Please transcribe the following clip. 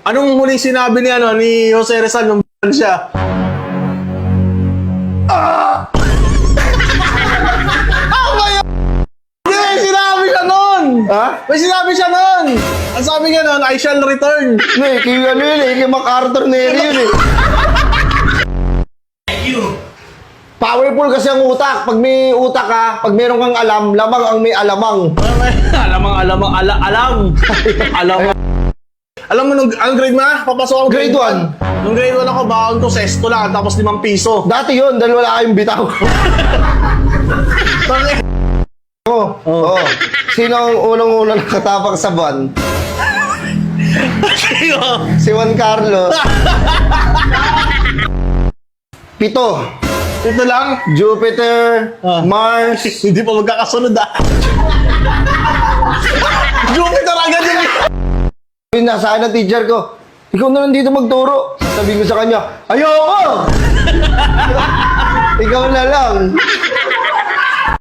Anong huling sinabi ni, ni Jose Rizal nung siya? May sinabi siya nun! Ha? May sinabi siya nun! Ang sabi niya nun, I shall return. Hindi, kay ano yun eh, kay MacArthur Neri yun eh. Powerful kasi ang utak. Pag may utak ka, pag meron kang alam, lamang ang may alamang. Alam. Alam mo, ang grade mo na? Papasok ako Grade 1. Nung grade 1 ako, baon ko, sesto lang, tapos 5 piso. Dati yun, dahil wala kayong bitaw. Oo. Sino ang unang-unang nakatapak sa buwan? Si Juan Carlos. 7. Ito lang. Jupiter, Mars. Hindi pa magkakasunod Jupiter agad yun. Nasaan ang teacher ko? Ikaw na lang dito magturo. Sabi ko sa kanya, ayoko! Ikaw na lang.